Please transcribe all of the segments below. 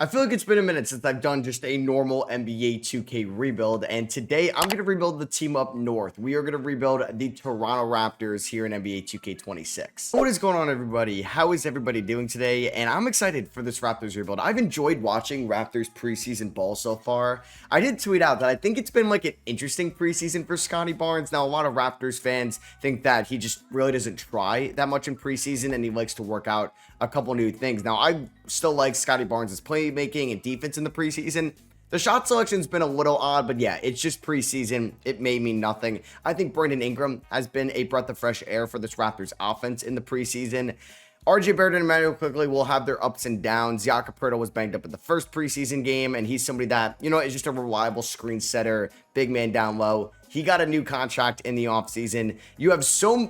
I feel like it's been a minute since I've done just a normal NBA 2K rebuild, and today I'm going to rebuild the team up north. We are going to rebuild the Toronto Raptors here in NBA 2K26. What is going on, everybody? How is everybody doing today? And I'm excited for this Raptors rebuild. I've enjoyed watching Raptors preseason ball so far. I did tweet out that I think it's been like an interesting preseason for Scottie Barnes. Now, a lot of Raptors fans think that he just really doesn't try that much in preseason, and he likes to work out a couple new things. Now, I still like Scottie Barnes' playmaking and defense in the preseason. The shot selection's been a little odd, but yeah, it's just preseason. It may mean nothing. I think Brandon Ingram has been a breath of fresh air for this Raptors offense in the preseason. RJ Barrett and Emmanuel quickly will have their ups and downs. Jakob Poeltl was banged up in the first preseason game, and he's somebody that, is just a reliable screen setter, big man down low. He got a new contract in the offseason. You have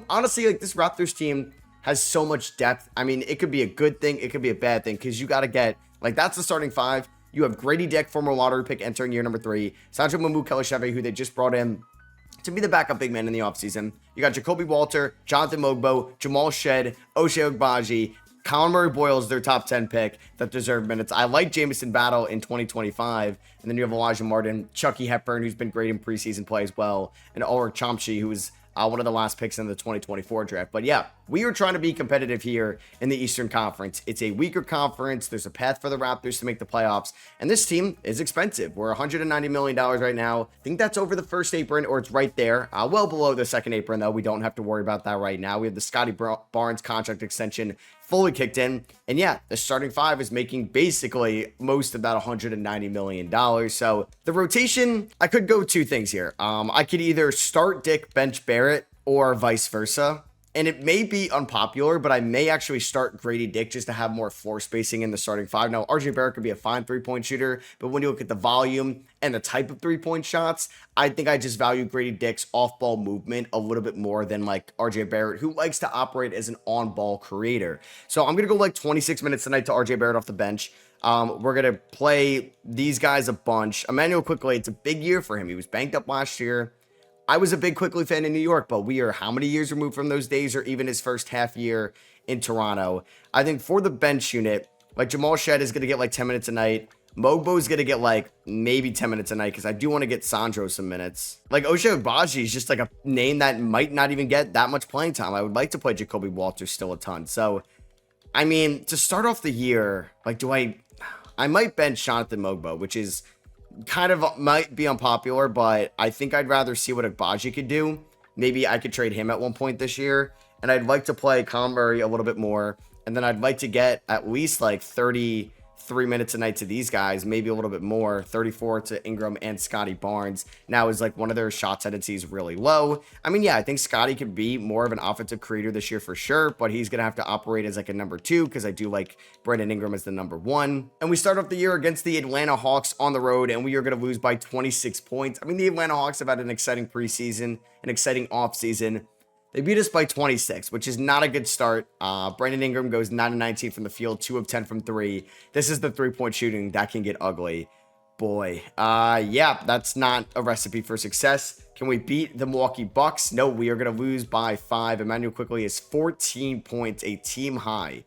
honestly, like, this Raptors team has so much depth. I mean, it could be a good thing, it could be a bad thing, because you got to get, that's the starting five. You have Grady Dick, former lottery pick, entering year number 3. Sancho Kelisheve, who they just brought in to be the backup big man in the offseason. You got Jacoby Walter, Jonathan Mogbo, Jamal Shed, Ochai Agbaji, Colin Murray-Boyles, their top 10 pick that deserve minutes. I like Jamison Battle in 2025. And then you have Elijah Martin, Chucky Hepburn, who's been great in preseason play as well, and Ulrich Chomsky, who was one of the last picks in the 2024 draft. But yeah, we are trying to be competitive here in the Eastern Conference. It's a weaker conference. There's a path for the Raptors to make the playoffs. And this team is expensive. We're $190 million right now. I think that's over the first apron, or it's right there. Well below the second apron, though. We don't have to worry about that right now. We have the Scottie Barnes contract extension fully kicked in. And yeah, the starting five is making basically most of that $190 million. So the rotation, I could go two things here. I could either start Dick, bench Barrett, or vice versa. And it may be unpopular, but I may actually start Grady Dick just to have more floor spacing in the starting five. Now, RJ Barrett could be a fine three-point shooter, but when you look at the volume and the type of three-point shots, I think I just value Grady Dick's off-ball movement a little bit more than like RJ Barrett, who likes to operate as an on-ball creator. So I'm going to go like 26 minutes tonight to RJ Barrett off the bench. We're going to play these guys a bunch. Emmanuel Quickly, it's a big year for him. He was banked up last year. I was a big Quickly fan in New York, but we are how many years removed from those days, or even his first half year in Toronto? I think for the bench unit, like Jamal Shed is going to get like 10 minutes a night. Mogbo is going to get like maybe 10 minutes a night, because I do want to get Sandro some minutes. Like Ochai Agbaji is just like a name that might not even get that much playing time. I would like to play Jacoby Walter still a ton. So, I mean, to start off the year, like I might bench Jonathan Mogbo, which is kind of might be unpopular, but I think I'd rather see what Agbaji could do. Maybe I could trade him at one point this year, and I'd like to play Colin Murray a little bit more, and then I'd like to get at least like 33 minutes a night to these guys, maybe a little bit more, 34 to Ingram and Scottie Barnes. Now, is like one of their shot tendencies really low? I mean, yeah, I think Scottie could be more of an offensive creator this year for sure, but he's going to have to operate as like a number 2, because I do like Brandon Ingram as the number 1. And we start off the year against the Atlanta Hawks on the road, and we are going to lose by 26 points. I mean, the Atlanta Hawks have had an exciting preseason, an exciting offseason. They beat us by 26, which is not a good start. Brandon Ingram goes 9 of 19 from the field, 2 of 10 from 3. This is the three-point shooting that can get ugly. Boy, yeah, that's not a recipe for success. Can we beat the Milwaukee Bucks? No, we are going to lose by 5. Emmanuel Quickly is 14 points, a team high.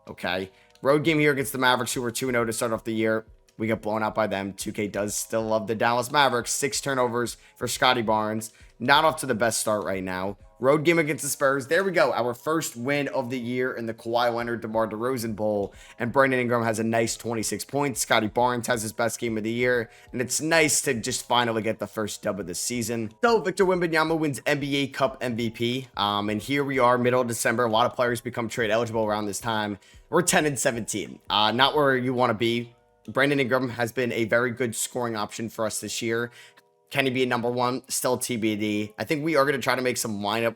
Okay, road game here against the Mavericks, who were 2-0 to start off the year. We got blown out by them. 2K does still love the Dallas Mavericks. 6 turnovers for Scottie Barnes. Not off to the best start right now. Road game against the Spurs. There we go. Our first win of the year in the Kawhi Leonard DeMar DeRozan Bowl. And Brandon Ingram has a nice 26 points. Scottie Barnes has his best game of the year. And it's nice to just finally get the first dub of the season. So Victor Wembanyama wins NBA Cup MVP. And here we are, middle of December. A lot of players become trade eligible around this time. We're 10-17. Not where you want to be. Brandon Ingram has been a very good scoring option for us this year. Can he be a number 1? Still TBD. I think we are going to try to make some lineup,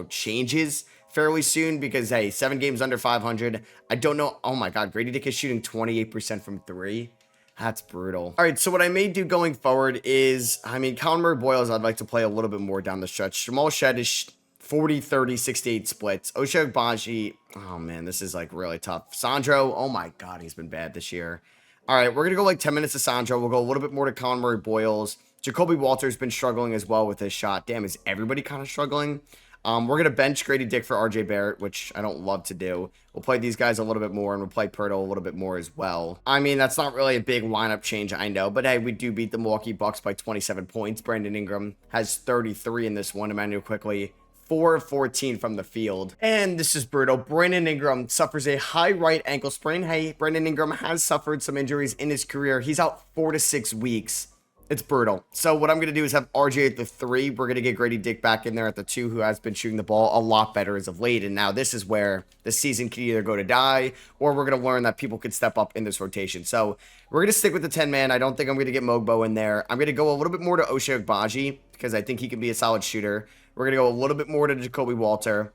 changes fairly soon, because, hey, 7 games under 500. I don't know. Oh, my God. Grady Dick is shooting 28% from 3. That's brutal. All right, so what I may do going forward is, Colin Murray-Boyles, I'd like to play a little bit more down the stretch. Jamal Shed is 40, 30, 68 splits. Ochai Agbaji, oh, man, this is, really tough. Sandro, oh, my God, he's been bad this year. All right, we're going to go 10 minutes to Sandro. We'll go a little bit more to Colin Murray-Boyles. Jacoby Walter's been struggling as well with his shot. Damn, is everybody kind of struggling? We're going to bench Grady Dick for RJ Barrett, which I don't love to do. We'll play these guys a little bit more, and we'll play Pirtle a little bit more as well. I mean, that's not really a big lineup change, I know. But, hey, we do beat the Milwaukee Bucks by 27 points. Brandon Ingram has 33 in this one. Emmanuel Quickly, 4 of 14 from the field. And this is brutal. Brandon Ingram suffers a high right ankle sprain. Hey, Brandon Ingram has suffered some injuries in his career. He's out 4 to 6 weeks. It's brutal. So what I'm going to do is have RJ at the 3. We're going to get Grady Dick back in there at the 2, who has been shooting the ball a lot better as of late. And now this is where the season can either go to die, or we're going to learn that people could step up in this rotation. So we're going to stick with the 10-man. I don't think I'm going to get Mogbo in there. I'm going to go a little bit more to Ochai Agbaji because I think he can be a solid shooter. We're going to go a little bit more to Jacoby Walter.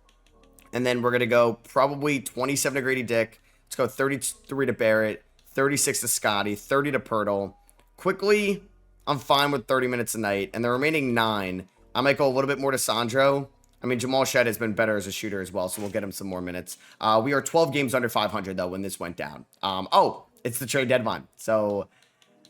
And then we're going to go probably 27 to Grady Dick. Let's go 33 to Barrett, 36 to Scotty, 30 to Pirtle. Quickly, I'm fine with 30 minutes a night. And the remaining 9, I might go a little bit more to Sandro. I mean, Jamal Shed has been better as a shooter as well, so we'll get him some more minutes. We are 12 games under 500, though, when this went down. Oh, it's the trade deadline. So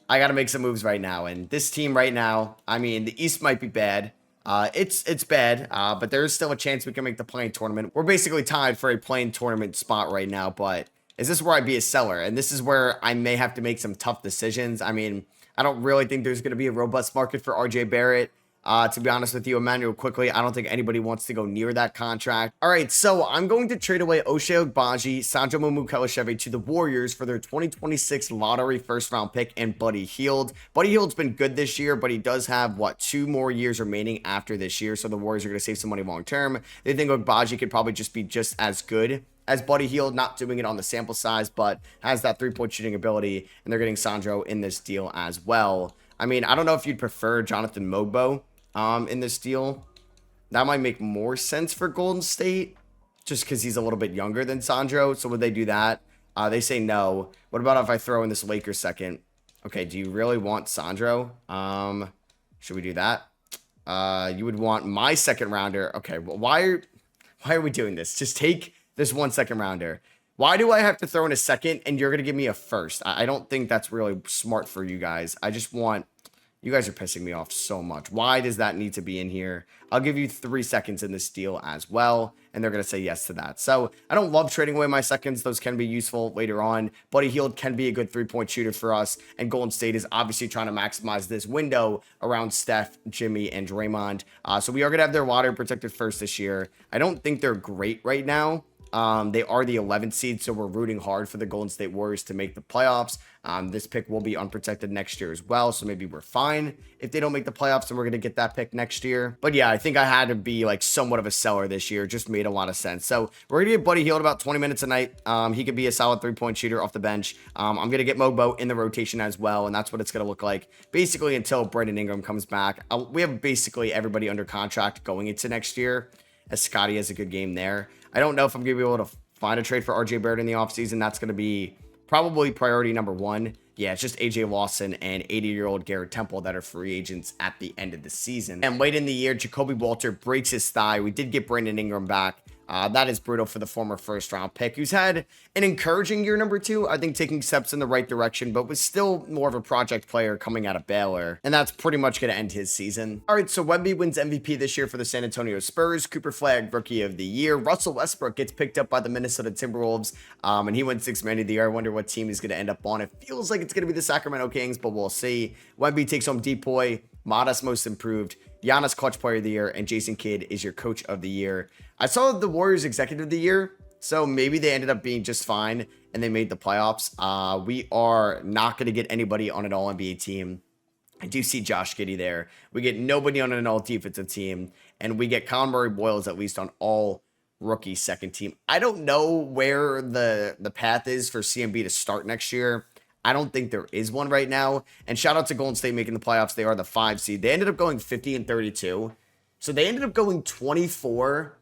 I got to make some moves right now. And this team right now, I mean, the East might be bad. It's bad, but there is still a chance we can make the play-in tournament. We're basically tied for a play-in tournament spot right now, but is this where I'd be a seller? And this is where I may have to make some tough decisions. I mean, I don't really think there's going to be a robust market for RJ Barrett. To be honest with you, Emmanuel Quickly, I don't think anybody wants to go near that contract. All right, so I'm going to trade away Ochai Agbaji, Sandro Mamukelashvili to the Warriors for their 2026 lottery first-round pick and Buddy Hield. Buddy Hield's been good this year, but he does have, 2 more years remaining after this year, so the Warriors are going to save some money long-term. They think Agbaji could probably just be just as good as Buddy Hield, not doing it on the sample size, but has that 3-point shooting ability, and they're getting Sandro in this deal as well. I mean, I don't know if you'd prefer Jonathan Mogbo in this deal. That might make more sense for Golden State, just because he's a little bit younger than Sandro. So would they do that? They say no. What about if I throw in this Lakers second? Okay, do you really want Sandro? Should we do that? You would want my second rounder. Okay, well, why are we doing this? Just take this 1 second rounder. Why do I have to throw in a second and you're going to give me a first? I don't think that's really smart for you guys. I just want... You guys are pissing me off so much. Why does that need to be in here? I'll give you 3 seconds in this deal as well, and they're going to say yes to that. So I don't love trading away my seconds. Those can be useful later on. Buddy Hield can be a good 3-point shooter for us, and Golden State is obviously trying to maximize this window around Steph, Jimmy, and Draymond. So we are going to have their lottery protected first this year. I don't think they're great right now. They are the 11th seed, so we're rooting hard for the Golden State Warriors to make the playoffs. This pick will be unprotected next year as well, so maybe we're fine if they don't make the playoffs and we're going to get that pick next year. But yeah, I think I had to be like somewhat of a seller this year. Just made a lot of sense. So we're going to get Buddy Hield about 20 minutes a night. He could be a solid 3-point shooter off the bench. I'm going to get Mogbo in the rotation as well, and that's what it's going to look like basically until Brandon Ingram comes back. We have basically everybody under contract going into next year, as Scotty has a good game there. I don't know if I'm going to be able to find a trade for RJ Barrett in the offseason. That's going to be probably priority number 1. Yeah, it's just AJ Lawson and 80-year-old Garrett Temple that are free agents at the end of the season. And late in the year, Jacoby Walter breaks his thigh. We did get Brandon Ingram back. That is brutal for the former first-round pick, who's had an encouraging year number 2. I think taking steps in the right direction, but was still more of a project player coming out of Baylor. And that's pretty much going to end his season. All right, so Wemby wins MVP this year for the San Antonio Spurs. Cooper Flagg, Rookie of the Year. Russell Westbrook gets picked up by the Minnesota Timberwolves, and he wins 6th Man of the Year. I wonder what team he's going to end up on. It feels like it's going to be the Sacramento Kings, but we'll see. Wemby takes home Depoy, Modest Most Improved, Giannis Clutch Player of the Year, and Jason Kidd is your Coach of the Year. I saw the Warriors Executive of the Year, so maybe they ended up being just fine and they made the playoffs. We are not going to get anybody on an All-NBA team. I do see Josh Giddey there. We get nobody on an all-defensive team, and we get Colin Murray-Boyles at least on all-rookie second team. I don't know where the path is for CMB to start next year. I don't think there is one right now. And shout out to Golden State making the playoffs. They are the 5 seed. They ended up going 50-32. So they ended up going 24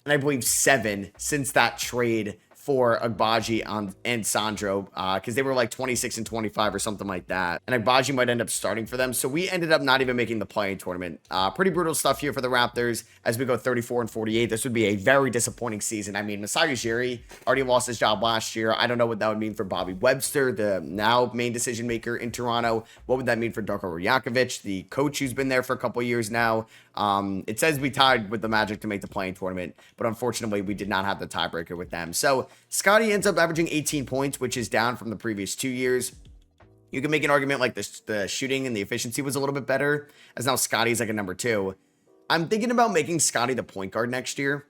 and I believe 7 since that trade for Agbaji and Sandro because they were like 26 and 25 or something like that. And Agbaji might end up starting for them. So we ended up not even making the play-in tournament. Pretty brutal stuff here for the Raptors as we go 34 and 48. This would be a very disappointing season. I mean, Masai Ujiri already lost his job last year. I don't know what that would mean for Bobby Webster, the now main decision maker in Toronto. What would that mean for Darko Rajakovic, the coach who's been there for a couple years now? It says we tied with the Magic to make the play-in tournament, but unfortunately we did not have the tiebreaker with them. So Scotty ends up averaging 18 points, which is down from the previous 2 years. You can make an argument like the shooting and the efficiency was a little bit better, as now Scotty's like a number 2. I'm thinking about making Scotty the point guard next year.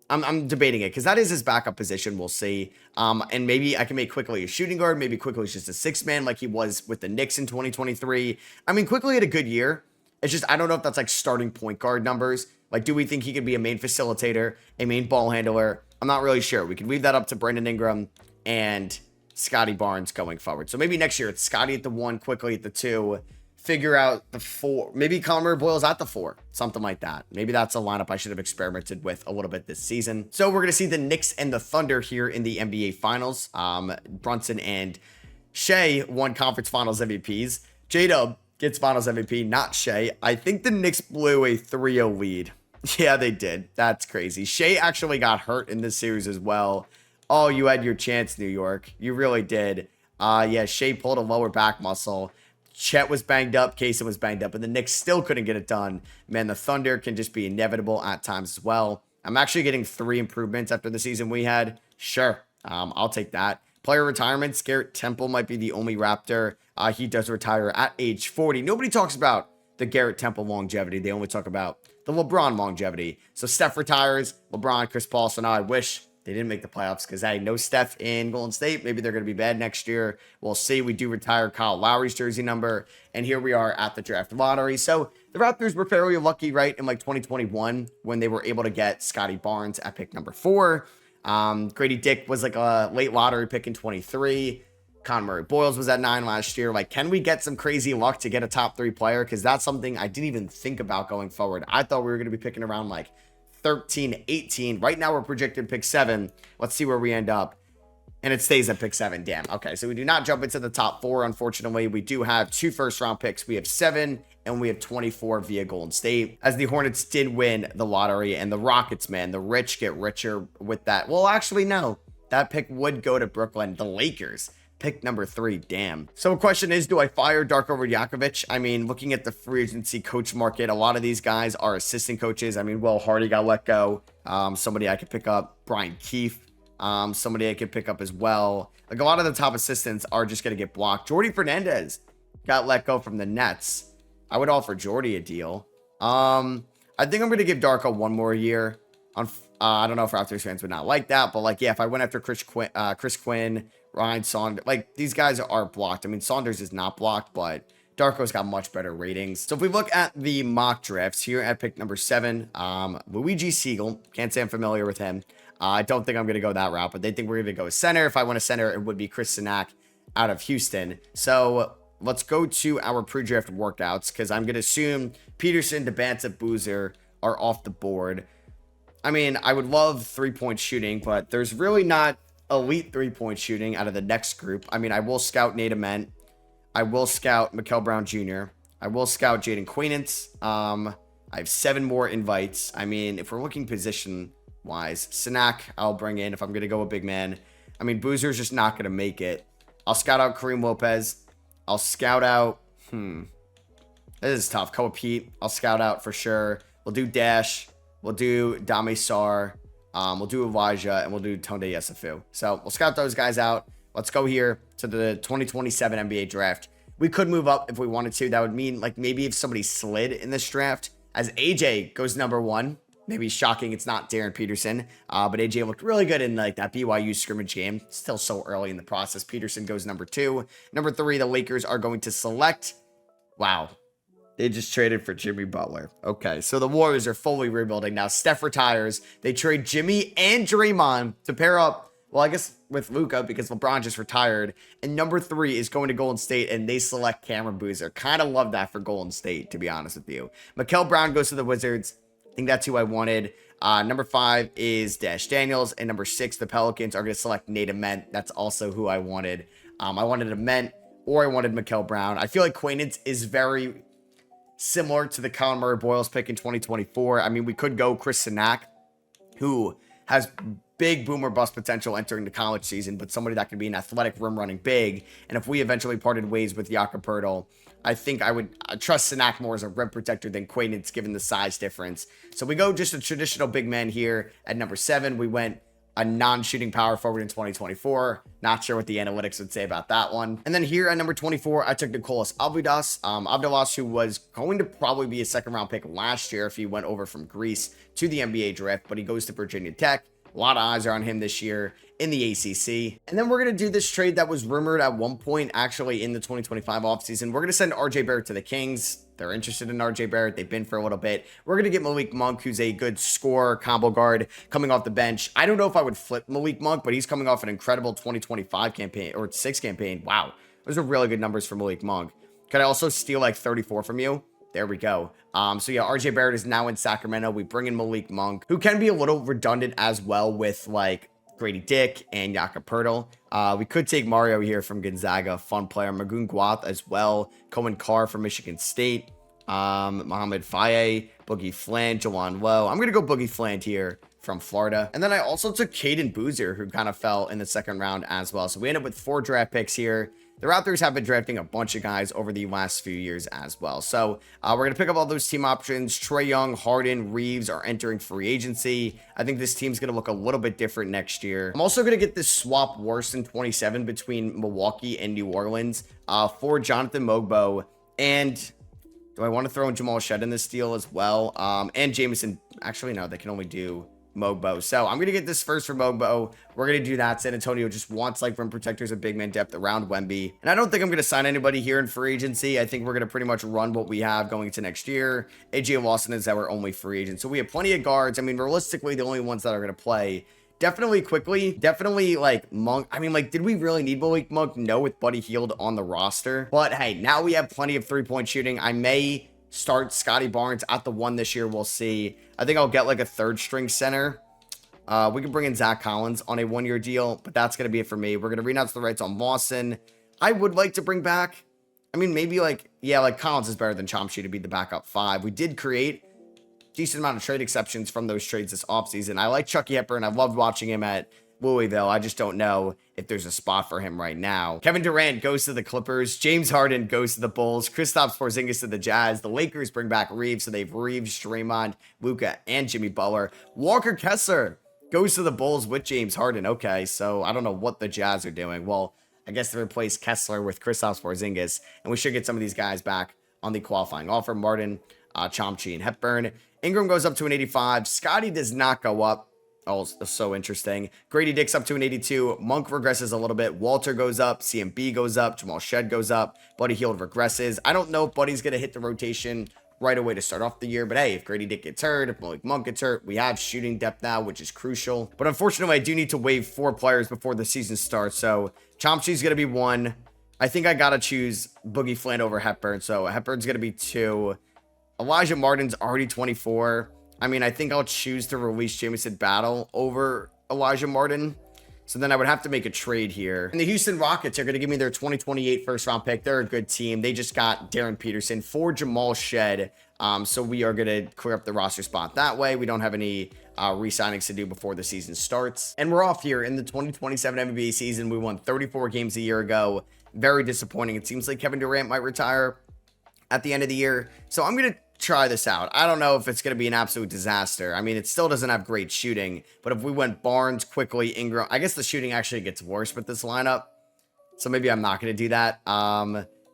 I'm debating it because that is his backup position. We'll see. And maybe I can make Quickly a shooting guard. Maybe Quickly is just a 6-man like he was with the Knicks in 2023. I mean, Quickly had a good year. It's just, I don't know if that's like starting point guard numbers. Like, do we think he could be a main facilitator, a main ball handler? I'm not really sure. We could leave that up to Brandon Ingram and Scotty Barnes going forward. So maybe next year it's Scotty at the 1, Quickly at the 2. Figure out the 4. Maybe Connor Boyle's at the 4. Something like that. Maybe that's a lineup I should have experimented with a little bit this season. So we're going to see the Knicks and the Thunder here in the NBA Finals. Brunson and Shea won Conference Finals MVPs. J-Dub gets Finals MVP, not Shea. I think the Knicks blew a 3-0 lead. Yeah, they did. That's crazy. Shea actually got hurt in this series as well. Oh, you had your chance, New York. You really did. Yeah, Shea pulled a lower back muscle. Chet was banged up, Kaysen was banged up, and the Knicks still couldn't get it done. Man, the Thunder can just be inevitable at times as well. I'm actually getting 3 improvements after the season we had. Sure, I'll take that. Player retirements, Garrett Temple might be the only Raptor. He does retire at age 40. Nobody talks about the Garrett Temple longevity. They only talk about the LeBron longevity. So Steph retires, LeBron, Chris Paul. So now I wish they didn't make the playoffs because, hey, no Steph in Golden State. Maybe they're going to be bad next year. We'll see. We do retire Kyle Lowry's jersey number. And here we are at the draft lottery. So the Raptors were fairly lucky, right, in like 2021 when they were able to get Scotty Barnes at pick number 4. Grady Dick was like a late lottery pick in 23. Conor Boyles was at 9 last year. Like, can we get some crazy luck to get a top 3 player? Because that's something I didn't even think about going forward. I thought we were going to be picking around like 13, 18. Right now we're projected pick 7. Let's see where we end up. And it stays at pick 7. Damn. Okay, so we do not jump into the top 4, unfortunately. We do have 2 first-round picks. We have 7, and we have 24 via Golden State. As the Hornets did win the lottery, and the Rockets, man, the rich get richer with that. Well, actually, no. That pick would go to Brooklyn. The Lakers. Pick number 3, damn. So the question is, do I fire Darko Rajakovic? I mean, looking at the free agency coach market, a lot of these guys are assistant coaches. I mean, Will Hardy got let go. Somebody I could pick up, Brian Keefe. Somebody I could pick up as well. Like, a lot of the top assistants are just going to get blocked. Jordy Fernandez got let go from the Nets. I would offer Jordy a deal. I think I'm going to give Darko 1 more year. I don't know if Raptors fans would not like that, but like, yeah, if I went after Chris Quinn, Ryan Saunders, like, these guys are blocked. I mean, Saunders is not blocked, but Darko's got much better ratings. So if we look at the mock drafts here at pick number 7, Luigi Siegel, can't say I'm familiar with him. I don't think I'm going to go that route, but they think we're going to go center. If I want a center, it would be Chris Sinak out of Houston. So let's go to our pre-draft workouts because I'm going to assume Peterson, DeBanza, Boozer are off the board. I mean, I would love 3-point shooting, but there's really not elite 3-point shooting out of the next group. I mean, I will scout Nate Ament. I will scout Mikal Brown Jr. I will scout Jaden Quainance. I have 7 more invites. I mean, if we're looking position-wise, Sinak I'll bring in if I'm going to go a big man. I mean, Boozer's just not going to make it. I'll scout out Kareem Lopez. I'll scout out... This is tough. Koa Pete. I'll scout out for sure. We'll do Dash. We'll do Dame Sarr. We'll do Elijah, and we'll do Tonde Yesufu. So we'll scout those guys out. Let's go here to the 2027 NBA draft. We could move up if we wanted to. That would mean, like, maybe if somebody slid in this draft, as AJ goes number 1. Maybe shocking it's not Darren Peterson. But AJ looked really good in, like, that BYU scrimmage game. Still so early in the process. Peterson goes number 2. Number 3, the Lakers are going to select. Wow. They just traded for Jimmy Butler. Okay, so the Warriors are fully rebuilding now. Steph retires. They trade Jimmy and Draymond to pair up, well, I guess with Luka because LeBron just retired. And number 3 is going to Golden State, and they select Cameron Boozer. Kind of love that for Golden State, to be honest with you. Mikal Brown goes to the Wizards. I think that's who I wanted. Number 5 is Dash Daniels. And number 6, the Pelicans are going to select Nate Ament. That's also who I wanted. I wanted Ament or I wanted Mikael Brown. I feel like Quainance is very similar to the Colin Murray-Boyles pick in 2024. I mean, we could go Chris Sinak, who has big boomer bust potential entering the college season, but somebody that could be an athletic rim running big. And if we eventually parted ways with Jakob Poeltl, I think I would trust Sinak more as a rim protector than Quainance given the size difference. So we go just a traditional big man here at number 7. We went a non-shooting power forward in 2024. Not sure what the analytics would say about that one. And then here at number 24, I took Nicolas Avidas. Avidas, who was going to probably be a second-round pick last year if he went over from Greece to the NBA draft, but he goes to Virginia Tech. A lot of eyes are on him this year in the ACC. And then we're going to do this trade that was rumored at one point actually in the 2025 offseason. We're going to send RJ Barrett to the Kings. They're interested in RJ Barrett. They've been for a little bit. We're going to get Malik Monk, who's a good scorer, combo guard, coming off the bench. I don't know if I would flip Malik Monk, but he's coming off an incredible 2025 campaign, or 6 campaign. Wow. Those are really good numbers for Malik Monk. Could I also steal like 34 from you? There we go. So yeah, RJ Barrett is now in Sacramento. We bring in Malik Monk, who can be a little redundant as well with like Grady Dick and Jakob Poeltl. We could take Mario here from Gonzaga, fun player. Magoon Guath as well. Cohen Carr from Michigan State. Mohamed Faye, Boogie Fland, Jawan Lowe. I'm going to go Boogie Fland here from Florida. And then I also took Caden Boozer, who kind of fell in the second round as well. So we end up with 4 draft picks here. The Raptors have been drafting a bunch of guys over the last few years as well. So we're going to pick up all those team options. Trae Young, Harden, Reeves are entering free agency. I think this team's going to look a little bit different next year. I'm also going to get this swap worse than 27 between Milwaukee and New Orleans for Jonathan Mogbo. And do I want to throw in Jamal Shed in this deal as well? And Jameson. Actually, no, they can only do Mogbo. So I'm going to get this first for Mogbo. We're going to do that. San Antonio just wants like rim protectors and big man depth around Wemby. And I don't think I'm going to sign anybody here in free agency. I think we're going to pretty much run what we have going into next year. AJ Lawson is our only free agent. So we have plenty of guards. I mean, realistically, the only ones that are going to play definitely quickly, definitely like Monk. I mean, like, did we really need Malik Monk? No, with Buddy Hield on the roster. But hey, now we have plenty of 3-point shooting. I may start Scotty Barnes at the 1 this year. We'll see. I think I'll get like a 3rd string center. We can bring in Zach Collins on a 1-year deal, but that's going to be it for me. We're going to renounce the rights on Lawson. I would like to bring back, I mean, maybe like, yeah, like Collins is better than Chomsky to be the backup 5. We did create decent amount of trade exceptions from those trades this offseason. I like Chucky Hepburn. I loved watching him at Louisville. I just don't know if there's a spot for him right now. Kevin Durant goes to the Clippers. James Harden goes to the Bulls. Kristaps Porzingis to the Jazz. The Lakers bring back Reeves, so they've Reeves, Draymond, Luka, and Jimmy Butler. Walker Kessler goes to the Bulls with James Harden. Okay, so I don't know what the Jazz are doing. Well, I guess they replace Kessler with Kristaps Porzingis, and we should get some of these guys back on the qualifying offer. Martin, Chomsky, and Hepburn. Ingram goes up to an 85. Scotty does not go up. Oh, so interesting. Grady Dick's up to an 82. Monk regresses a little bit. Walter goes up. CMB goes up. Jamal Shed goes up. Buddy Hield regresses. I don't know if Buddy's going to hit the rotation right away to start off the year. But hey, if Grady Dick gets hurt, if Malik Monk gets hurt, we have shooting depth now, which is crucial. But unfortunately, I do need to waive 4 players before the season starts. So Chomsky's going to be 1. I think I got to choose Boogie Fland over Hepburn. So Hepburn's going to be 2. Elijah Martin's already 24. I mean, I think I'll choose to release Jamison Battle over Elijah Martin. So then I would have to make a trade here. And the Houston Rockets are going to give me their 2028 first-round pick. They're a good team. They just got Darren Peterson for Jamal Shed. So we are going to clear up the roster spot that way. We don't have any re-signings to do before the season starts. And we're off here in the 2027 NBA season. We won 34 games a year ago. Very disappointing. It seems like Kevin Durant might retire at the end of the year. So I'm going to try this out. I don't know if it's going to be an absolute disaster. I mean, it still doesn't have great shooting, but if we went Barnes, quickly, Ingram, I guess the shooting actually gets worse with this lineup. So maybe I'm not going to do that.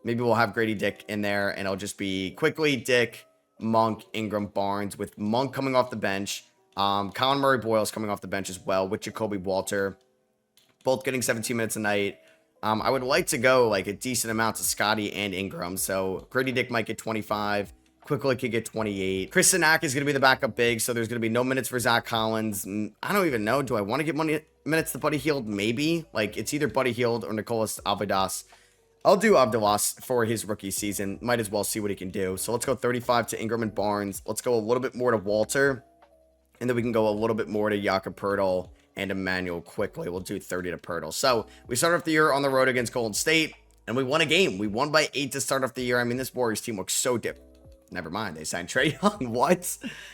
Maybe we'll have Grady Dick in there and it'll just be quickly Dick, Monk, Ingram, Barnes, with Monk coming off the bench. Colin Murray-Boyles coming off the bench as well with Jacoby Walter, both getting 17 minutes a night. I would like to go like a decent amount to Scotty and Ingram. So Grady Dick might get 25. Quickly could get 28. Chris Sinak is going to be the backup big, so there's going to be no minutes for Zach Collins. I don't even know. Do I want to get minutes to Buddy Hield? Maybe. Like, it's either Buddy Hield or Nicolas Avidas. I'll do Abdelas for his rookie season. Might as well see what he can do. So let's go 35 to Ingram and Barnes. Let's go a little bit more to Walter. And then we can go a little bit more to Jakob Poeltl and Emmanuel quickly. We'll do 30 to Poeltl. So we start off the year on the road against Golden State, and we won a game. We won by 8 to start off the year. I mean, this Warriors team looks so different. Never mind. They signed Trae Young. What?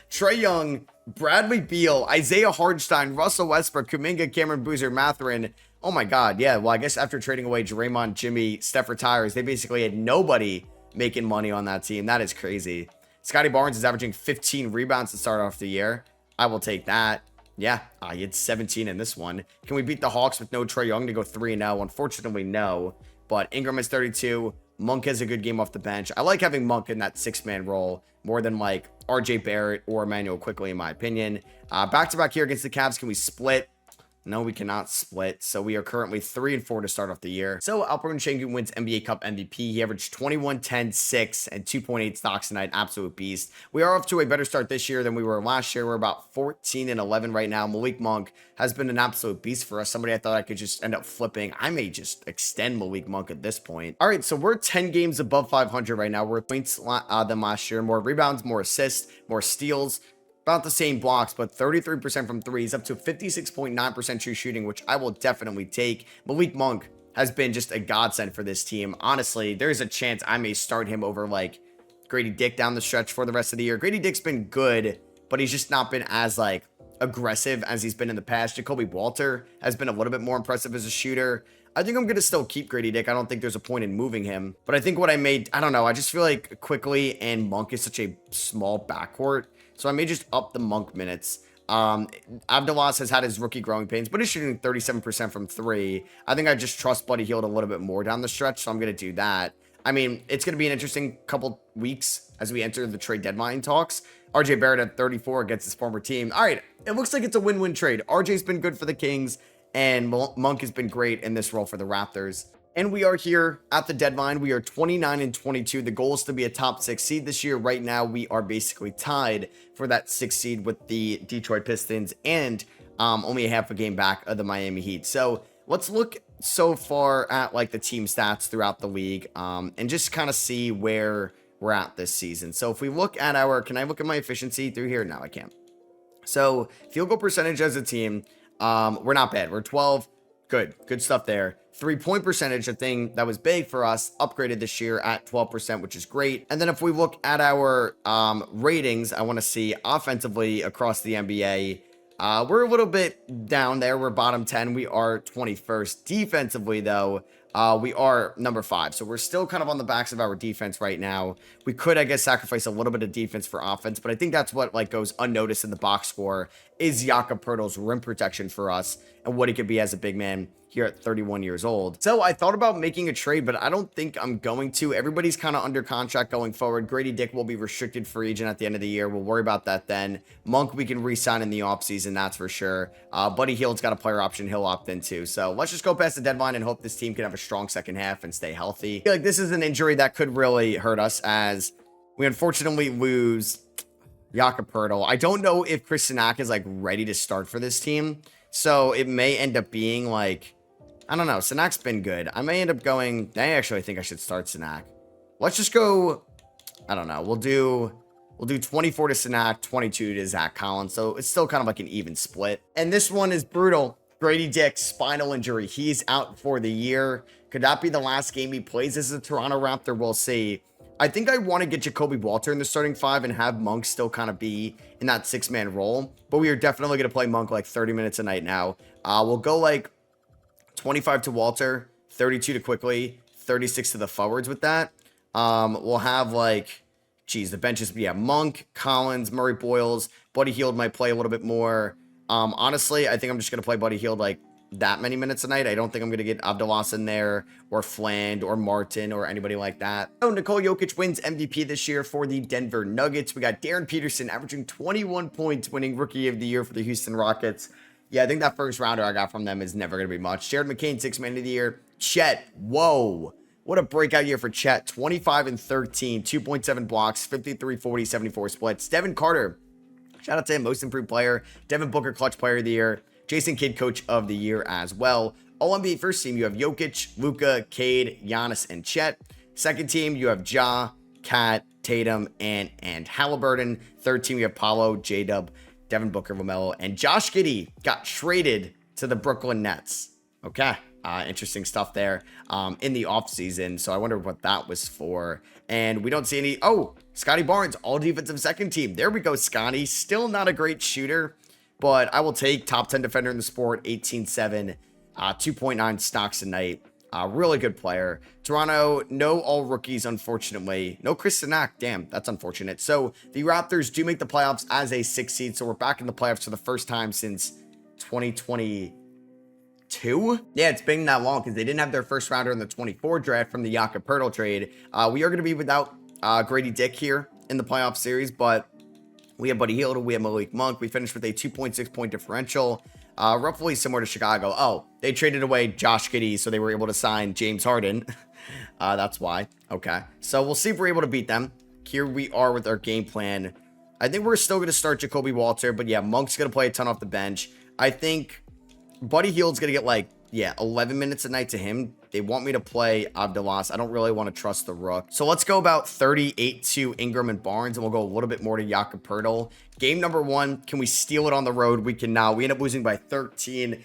Trae Young, Bradley Beal, Isaiah Hartenstein, Russell Westbrook, Kuminga, Cameron Boozer, Mathurin. Oh my God. Yeah. Well, I guess after trading away Draymond, Jimmy, Steph retires, they basically had nobody making money on that team. That is crazy. Scotty Barnes is averaging 15 rebounds to start off the year. I will take that. Yeah, he had 17 in this one. Can we beat the Hawks with no Trae Young to go 3-0? Unfortunately, no. But Ingram is 32. Monk has a good game off the bench. I like having Monk in that 6-man role more than like RJ Barrett or Emmanuel quickly, in my opinion. Back-to-back here against the Cavs. Can we split? No, we cannot split. So we are currently 3-4 to start off the year. So Alperen Sengun wins NBA Cup MVP. He averaged 21, 10, 6, and 2.8 stocks tonight. Absolute beast. We are off to a better start this year than we were last year. We're about 14 and 11 right now. Malik Monk has been an absolute beast for us. Somebody I thought I could just end up flipping. I may just extend Malik Monk at this point. All right, so we're 10 games above 500 right now. We're points than last year. More rebounds, more assists, more steals. About the same blocks, but 33% from threes, up to 56.9% true shooting, which I will definitely take. Malik Monk has been just a godsend for this team. Honestly, there's a chance I may start him over like Grady Dick down the stretch for the rest of the year. Grady Dick's been good, but he's just not been as like aggressive as he's been in the past. Jacoby Walter has been a little bit more impressive as a shooter. I think I'm going to still keep Grady Dick. I don't think there's a point in moving him. But I think what I made, I don't know. I just feel like Quickly and Monk is such a small backcourt. So I may just up the Monk minutes. Abdelas has had his rookie growing pains, but he's shooting 37% from 3. I think I just trust Buddy Hield a little bit more down the stretch, so I'm going to do that. I mean, it's going to be an interesting couple weeks as we enter the trade deadline talks. RJ Barrett at 34 against his former team. All right, it looks like it's a win-win trade. RJ's been good for the Kings, and Monk has been great in this role for the Raptors. And we are here at the deadline. We are 29 and 22. The goal is to be a top 6 seed this year. Right now, we are basically tied for that 6th seed with the Detroit Pistons and only a half a game back of the Miami Heat. So let's look so far at like the team stats throughout the league and just kind of see where we're at this season. So if we look at can I look at my efficiency through here? No, I can't. So field goal percentage as a team, we're not bad. We're 12. Good stuff there. 3-point percentage, a thing that was big for us, upgraded this year at 12%, which is great. And then if we look at our ratings, I want to see offensively across the NBA, we're a little bit down there. We're bottom 10. We are 21st. Defensively, though, we are number 5. So we're still kind of on the backs of our defense right now. We could, I guess, sacrifice a little bit of defense for offense, but I think that's what like goes unnoticed in the box score is Jakob Poeltl's rim protection for us and what he could be as a big man here at 31 years old. So I thought about making a trade, but I don't think I'm going to. Everybody's kind of under contract going forward. Grady Dick will be restricted free agent at the end of the year. We'll worry about that then. Monk, we can re-sign in the offseason, that's for sure. Buddy Hield's got a player option he'll opt into. So let's just go past the deadline and hope this team can have a strong second half and stay healthy. I feel like this is an injury that could really hurt us as we unfortunately lose Jakob Poeltl. I don't know if Chris Sinak is like ready to start for this team. So it may end up being like, I don't know. Sinak's been good. I may end up going, I actually think I should start Sinak. Let's just go, I don't know. We'll do 24 to Sinak, 22 to Zach Collins. So it's still kind of like an even split. And this one is brutal. Grady Dick, spinal injury. He's out for the year. Could that be the last game he plays as a Toronto Raptor? We'll see. I think I want to get Jacoby Walter in the starting 5 and have Monk still kind of be in that 6-man role. But we are definitely going to play Monk like 30 minutes a night now. We'll go like 25 to Walter, 32 to Quickly, 36 to the forwards with that. We'll have like, geez, the benches, yeah, Monk, Collins, Murray Boyles, Buddy Hield might play a little bit more. Honestly, I think I'm just going to play Buddy Hield like that many minutes a night. I don't think I'm going to get Abdelas in there or Fland or Martin or anybody like that. So Nikola Jokic wins MVP this year for the Denver Nuggets. We got Darren Peterson averaging 21 points, winning Rookie of the Year for the Houston Rockets. Yeah, I think that first rounder I got from them is never going to be much. Jared McCain, 6th man of the year. Chet, whoa. What a breakout year for Chet. 25 and 13, 2.7 blocks, 53, 40, 74 splits. Devin Carter, shout out to him, most improved player. Devin Booker, clutch player of the year. Jason Kidd, coach of the year as well. All-NBA first team, you have Jokic, Luka, Cade, Giannis, and Chet. Second team, you have Ja, Kat, Tatum, and Halliburton. Third team, you have Paulo, J-Dub, Devin Booker, LaMelo, and Josh Giddey got traded to the Brooklyn Nets. Okay. Interesting stuff there in the offseason. So I wonder what that was for. And we don't see any. Oh, Scotty Barnes, all defensive second team. There we go, Scotty. Still not a great shooter, but I will take top 10 defender in the sport, 18-7, 2.9 stocks a night. Really good player. Toronto, no all rookies, unfortunately. No Chris Sinak. Damn, that's unfortunate. So the Raptors do make the playoffs as a 6 seed. So we're back in the playoffs for the first time since 2022. Yeah, it's been that long because they didn't have their first rounder in the 24 draft from the Jakob Poeltl trade. We are going to be without Grady Dick here in the playoff series, but we have Buddy Hield, we have Malik Monk. We finished with a 2.6 point differential. Roughly similar to Chicago. Oh, they traded away Josh Giddey, so they were able to sign James Harden. That's why. Okay. So we'll see if we're able to beat them. Here we are with our game plan. I think we're still going to start Jacoby Walter, but yeah, Monk's going to play a ton off the bench. I think Buddy Hield's going to get 11 minutes a night to him. They want me to play Abdelas. I don't really want to trust the rook. So let's go about 38 to Ingram and Barnes, and we'll go a little bit more to Jakob Poeltl. Game number 1, can we steal it on the road? We can now. We end up losing by 13.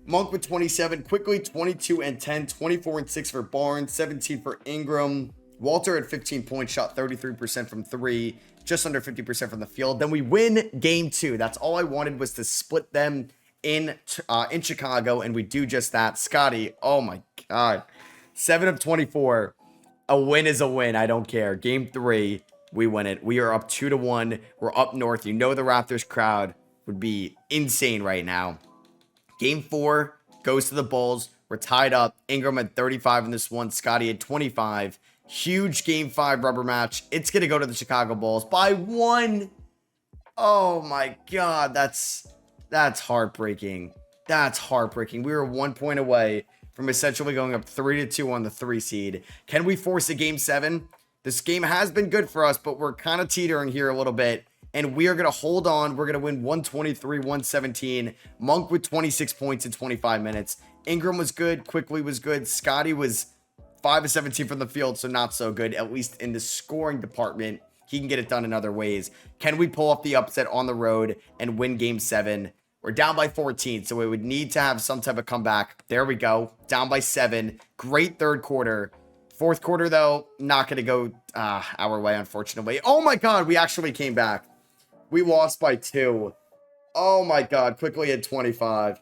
Monk with 27, quickly 22 and 10, 24 and 6 for Barnes, 17 for Ingram. Walter at 15 points, shot 33% from 3, just under 50% from the field. Then we win game 2. That's all I wanted, was to split them in Chicago, and we do just that. Scotty, oh my God, 7 of 24. A win is a win. I don't care. Game 3, we win it. We are up 2-1. We're up north. You know the Raptors crowd would be insane right now. Game 4 goes to the Bulls. We're tied up. Ingram had 35 in this one. Scotty had 25. Huge Game 5 rubber match. It's gonna go to the Chicago Bulls by 1. Oh my God, that's heartbreaking. That's heartbreaking. We were 1 point away from essentially going up 3-2 on the 3 seed. Can we force a game 7? This game has been good for us, but we're kind of teetering here a little bit. And we are going to hold on. We're going to win 123-117. Monk with 26 points in 25 minutes. Ingram was good. Quickly was good. Scotty was 5 of 17 from the field, so not so good, at least in the scoring department. He can get it done in other ways. Can we pull off the upset on the road and win game 7? We're down by 14, so we would need to have some type of comeback. There we go. Down by 7. Great third quarter. Fourth quarter, though, not going to go our way, unfortunately. Oh, my God. We actually came back. We lost by 2. Oh, my God. Quickly at 25.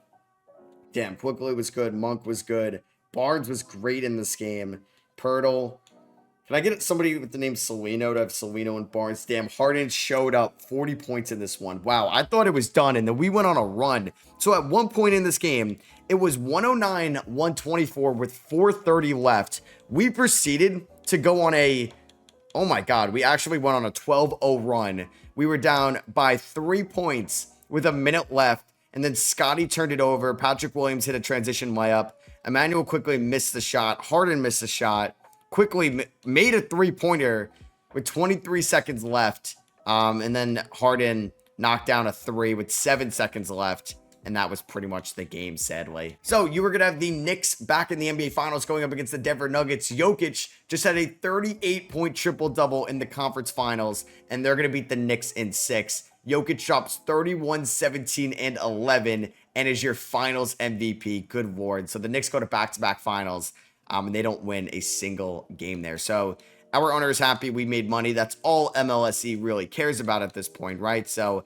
Damn, Quickly was good. Monk was good. Barnes was great in this game. Poeltl. Can I get somebody with the name Salino to have Salino and Barnes? Damn, Harden showed up 40 points in this one. Wow, I thought it was done, and then we went on a run. So at one point in this game, it was 109-124 with 4:30 left. We proceeded to go on a, oh my God, we actually went on a 12-0 run. We were down by 3 points with a minute left, and then Scotty turned it over. Patrick Williams hit a transition layup. Emmanuel quickly missed the shot. Harden missed the shot. Quickly made a 3-pointer with 23 seconds left. And then Harden knocked down a 3 with 7 seconds left. And that was pretty much the game, sadly. So you were going to have the Knicks back in the NBA Finals going up against the Denver Nuggets. Jokic just had a 38-point triple-double in the conference finals. And they're going to beat the Knicks in 6. Jokic drops 31, 17, and 11. And is your finals MVP. Good Lord. So the Knicks go to back-to-back finals. And they don't win a single game there. So our owner is happy. We made money. That's all MLSE really cares about at this point, right? So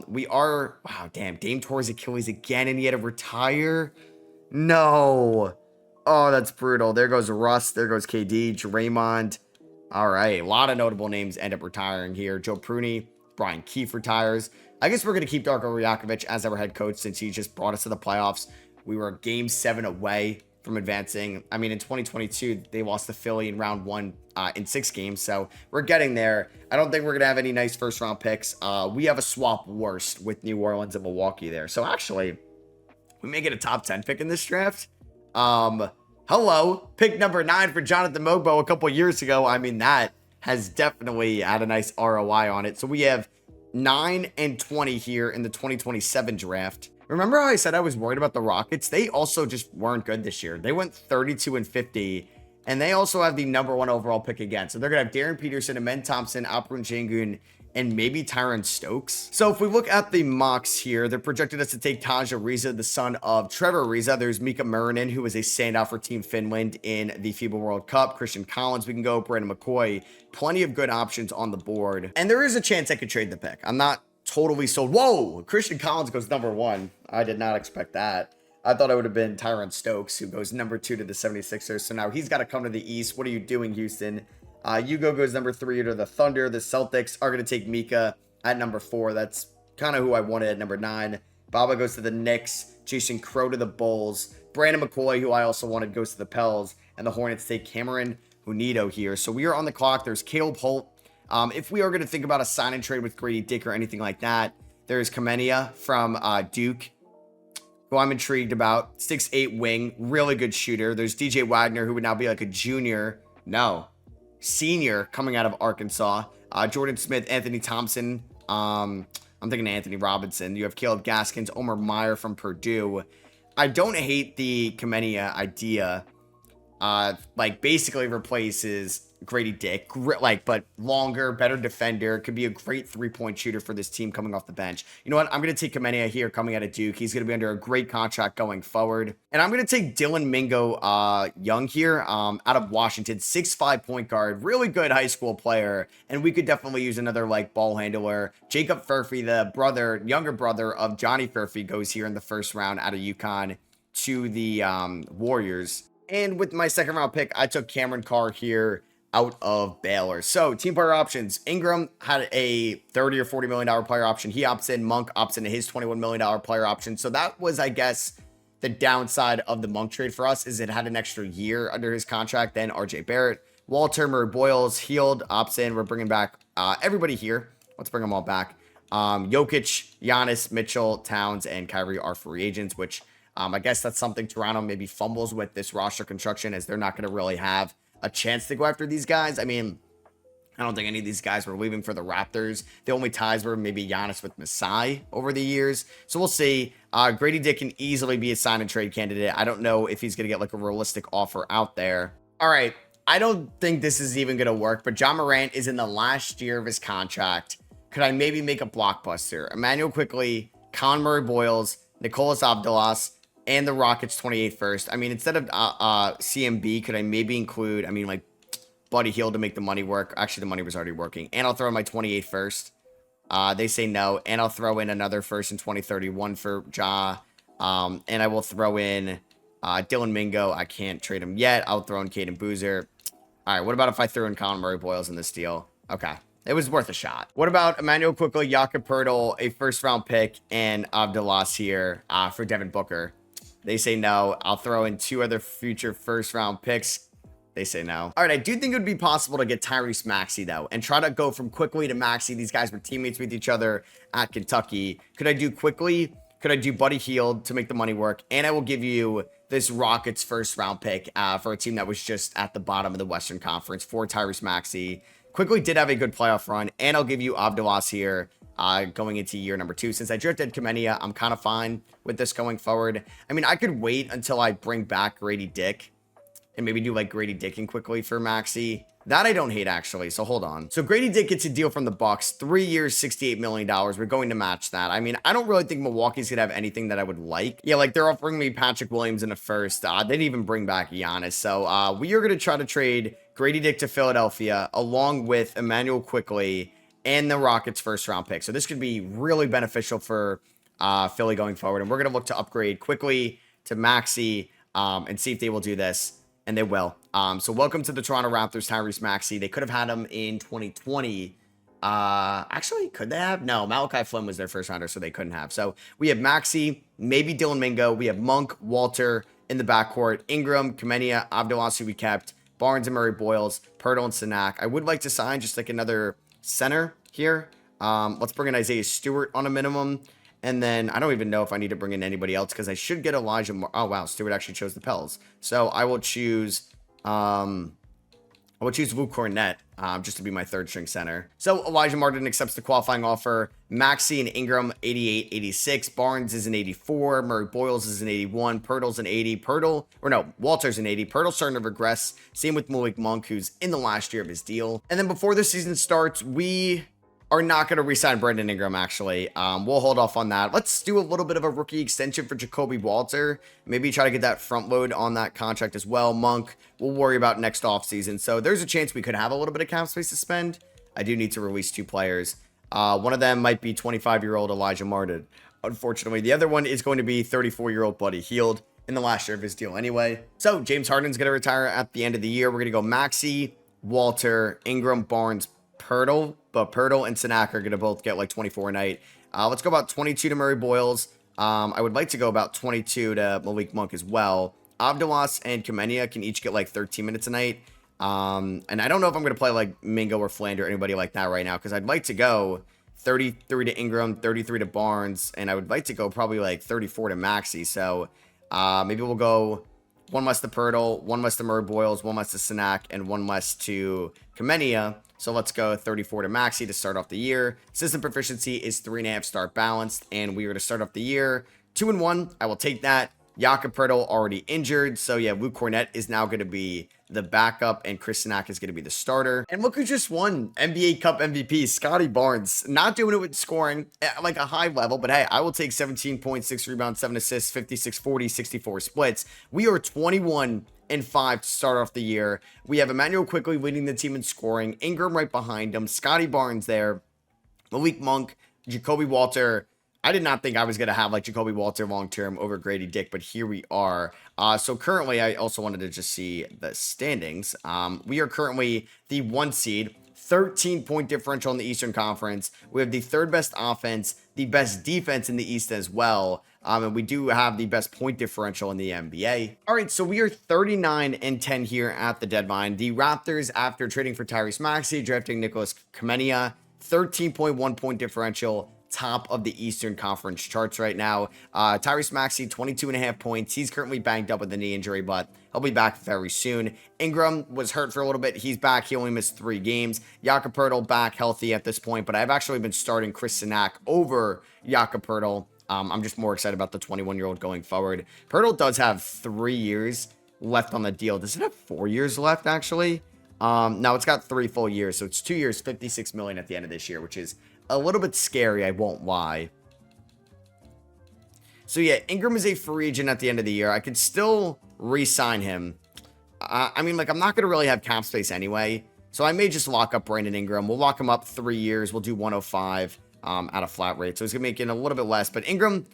we are, wow, damn, Dame tore his Achilles again and he had to retire. No. Oh, that's brutal. There goes Russ. There goes KD, Draymond. All right. A lot of notable names end up retiring here. Joe Pruney, Brian Keefe retires. I guess we're going to keep Darko Rajakovic as our head coach since he just brought us to the playoffs. We were game 7 away from advancing. I mean, in 2022, they lost to Philly in round 1 in 6 games. So we're getting there. I don't think we're going to have any nice first round picks. We have a swap worst with New Orleans and Milwaukee there. So actually, we may get a top 10 pick in this draft. Hello, pick number 9 for Jonathan Mogbo a couple years ago. I mean, that has definitely had a nice ROI on it. So we have 9 and 20 here in the 2027 draft. Remember how I said I was worried about the Rockets? They also just weren't good this year. They went 32 and 50, and they also have the number 1 overall pick again. So they're going to have Darren Peterson, Amen Thompson, Alperen Sengun, and maybe Tyron Stokes. So if we look at the mocks here, they're projected us to take Taj Ariza, the son of Trevor Ariza. There's Mika Murinen, who was a standout for Team Finland in the FIBA World Cup. Christian Collins, we can go. Brandon McCoy. Plenty of good options on the board. And there is a chance I could trade the pick. I'm not totally sold. Whoa! Christian Collins goes number 1. I did not expect that. I thought it would have been Tyron Stokes, who goes number 2 to the 76ers. So now he's got to come to the East. What are you doing, Houston? Hugo goes number 3 to the Thunder. The Celtics are going to take Mika at number 4. That's kind of who I wanted at number 9. Baba goes to the Knicks. Jason Crow to the Bulls. Brandon McCoy, who I also wanted, goes to the Pels. And the Hornets take Cameron Hunito here. So we are on the clock. There's Caleb Holt. If we are going to think about a sign and trade with Grady Dick or anything like that, there's Kamenia from Duke, who I'm intrigued about. 6'8" wing, really good shooter. There's DJ Wagner, who would now be like a senior coming out of Arkansas. Jordan Smith, Anthony Thompson. I'm thinking Anthony Robinson. You have Caleb Gaskins, Omar Meyer from Purdue. I don't hate the Kamenia idea. Like basically replaces Grady Dick, but longer, better defender. Could be a great 3-point shooter for this team coming off the bench. You know what? I'm going to take Kamenia here coming out of Duke. He's going to be under a great contract going forward. And I'm going to take Dylan Mingo Young here out of Washington. 6'5" point guard. Really good high school player. And we could definitely use another ball handler. Jacob Furphy, the younger brother of Johnny Furphy, goes here in the first round out of UConn to the Warriors. And with my second round pick, I took Cameron Carr here out of Baylor. So team player options. Ingram had a $30 or $40 million player option. He opts in. Monk opts into his $21 million player option. So that was, I guess, the downside of the Monk trade for us, is it had an extra year under his contract than RJ Barrett. Walter, Murray Boyles, Healed, opts in. We're bringing back everybody here. Let's bring them all back. Jokic, Giannis, Mitchell, Towns, and Kyrie are free agents, which I guess that's something Toronto maybe fumbles with this roster construction, as they're not going to really have a chance to go after these guys. I mean, I don't think any of these guys were leaving for the Raptors. The only ties were maybe Giannis with Masai over the years. So we'll see. Grady Dick can easily be a sign and trade candidate. I don't know if he's going to get a realistic offer out there. All right. I don't think this is even going to work, but John Morant is in the last year of his contract. Could I maybe make a blockbuster? Emmanuel Quickly, Con Murray Boyles, Nicolas Abdelas, and the Rockets 28 first. I mean, instead of CMB, could I maybe include, Buddy Hield to make the money work? Actually, the money was already working. And I'll throw in my 28 first. They say no. And I'll throw in another first in 2031 for Ja. And I will throw in Dylan Mingo. I can't trade him yet. I'll throw in Caden Boozer. All right, what about if I threw in Colin Murray Boyles in this deal? Okay. It was worth a shot. What about Emmanuel Quickly, Jakob Poeltl, a first-round pick, and Abdelas here for Devin Booker? They say no. I'll throw in 2 other future first-round picks. They say no. All right, I do think it would be possible to get Tyrese Maxey, though, and try to go from Quickly to Maxey. These guys were teammates with each other at Kentucky. Could I do Quickly? Could I do Buddy Hield to make the money work? And I will give you this Rockets first-round pick for a team that was just at the bottom of the Western Conference for Tyrese Maxey. Quickly did have a good playoff run, and I'll give you Abdelas here going into year number 2. Since I drafted Kamenia, I'm kind of fine with this going forward. I mean, I could wait until I bring back Grady Dick and maybe do Grady Dick and Quickly for Maxey. That I don't hate, actually, so hold on. So Grady Dick gets a deal from the Bucks, 3 years, $68 million. We're going to match that. I mean, I don't really think Milwaukee's going to have anything that I would like. Yeah, they're offering me Patrick Williams in a first. They didn't even bring back Giannis. So we are going to try to trade Grady Dick to Philadelphia along with Emmanuel Quickly and the Rockets first round pick. So this could be really beneficial for Philly going forward. And we're going to look to upgrade Quickly to Maxey and see if they will do this. And they will. So welcome to the Toronto Raptors, Tyrese Maxey. They could have had him in 2020. Actually, could they have? No, Malachi Flynn was their first rounder, so they couldn't have. So we have Maxey, maybe Dylan Mingo. We have Monk, Walter in the backcourt. Ingram, Kamenia, Abdelas, who we kept. Barnes and Murray Boyles, Poeltl and Sinak. I would like to sign just another center here. Let's bring in Isaiah Stewart on a minimum. And then I don't even know if I need to bring in anybody else because I should get Elijah. Oh, wow. Stewart actually chose the Pels. So I will choose Luke Cornett just to be my third string center. So Elijah Martin accepts the qualifying offer. Maxey and Ingram, 88, 86. Barnes is an 84. Murray Boyles is an 81. Poeltl's an 80. Walter's an 80. Poeltl's starting to regress. Same with Malik Monk, who's in the last year of his deal. And then before the season starts, we are not going to re-sign Brandon Ingram, actually. We'll hold off on that. Let's do a little bit of a rookie extension for Jacoby Walter. Maybe try to get that front load on that contract as well. Monk, we'll worry about next offseason. So there's a chance we could have a little bit of cap space to spend. I do need to release 2 players. One of them might be 25-year-old Elijah Martin. Unfortunately, the other one is going to be 34-year-old Buddy Hield in the last year of his deal anyway. So James Harden's going to retire at the end of the year. We're going to go Maxey, Walter, Ingram, Barnes, Pirtle, but Pirtle and Sinak are going to both get like 24 a night. Let's go about 22 to Murray Boyles. I would like to go about 22 to Malik Monk as well. Abdelas and Kamenia can each get like 13 minutes a night. And I don't know if I'm going to play like Mingo or Flander or anybody like that right now, because I'd like to go 33 to Ingram, 33 to Barnes, and I would like to go probably like 34 to Maxey. So maybe we'll go 1 less to Pirtle, 1 less to Murray Boyles, 1 less to Sinak, and 1 less to Kamenia. So let's go 34 to Maxey to start off the year. System proficiency is 3.5 start balanced, and we were to start off the year 2-1. I will take that. Jakob Poeltl already injured, so yeah, Luke Cornett is now going to be the backup, and Chris Sinak is going to be the starter. And look who just won NBA Cup MVP, Scotty Barnes. Not doing it with scoring at like a high level, but hey, I will take 17 points, 6 rebounds, 7 assists, 56-40, 64 splits. We are 21-5 to start off the year. We have Emmanuel Quickly leading the team in scoring, Ingram right behind him, Scotty Barnes there, Malik Monk, Jacoby Walter. I did not think I was going to have like Jacoby Walter long-term over Grady Dick, but here we are. So currently, I also wanted to just see the standings. We are currently the 1 seed, 13-point differential in the Eastern Conference. We have the 3rd best offense, the best defense in the East as well. And we do have the best point differential in the NBA. All right, so we are 39-10 here at the deadline. The Raptors, after trading for Tyrese Maxey, drafting Nicholas Kamenia, 13.1 point differential, top of the Eastern Conference charts right now. Tyrese Maxey, 22.5 points. He's currently banged up with a knee injury, but he'll be back very soon. Ingram was hurt for a little bit. He's back. He only missed 3 games. Jakob Poeltl back healthy at this point, but I've actually been starting Chris Sinak over Jakob Poeltl. I'm just more excited about the 21-year-old going forward. Poeltl does have 3 years left on the deal. Does it have 4 years left, actually? No, it's got 3 full years, so it's 2 years, $56 million at the end of this year, which is a little bit scary, I won't lie. So yeah, Ingram is a free agent at the end of the year. I could still re-sign him. I mean, like, I'm not going to really have cap space anyway, so I may just lock up Brandon Ingram. We'll lock him up 3 years. We'll do 105 at a flat rate, so he's going to make it a little bit less. But Ingram,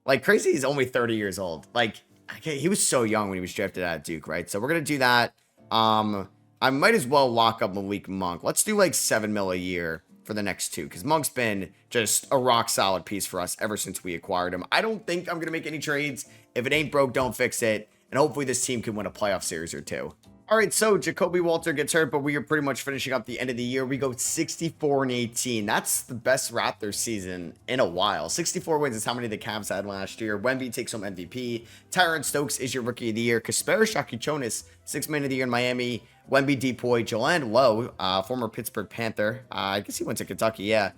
like, crazy, he's only 30 years old. Like, he was so young when he was drafted out of Duke, right? So we're going to do that. I might as well lock up Malik Monk. Let's do, like, 7 mil a year for the next 2, because Monk's been just a rock solid piece for us ever since we acquired him. I don't think I'm going to make any trades. If it ain't broke, don't fix it. And hopefully this team can win a playoff series or 2. All right, so Jacoby Walter gets hurt, but we are pretty much finishing up the end of the year. We go 64-18. That's the best Raptors season in a while. 64 wins is how many the Cavs had last year. Wemby takes home MVP. Tyron Stokes is your Rookie of the Year. Kasparis Shakichonis, 6th Man of the Year in Miami. Wemby, Depoy, Joanne Lowe, former Pittsburgh Panther. I guess he went to Kentucky, yeah.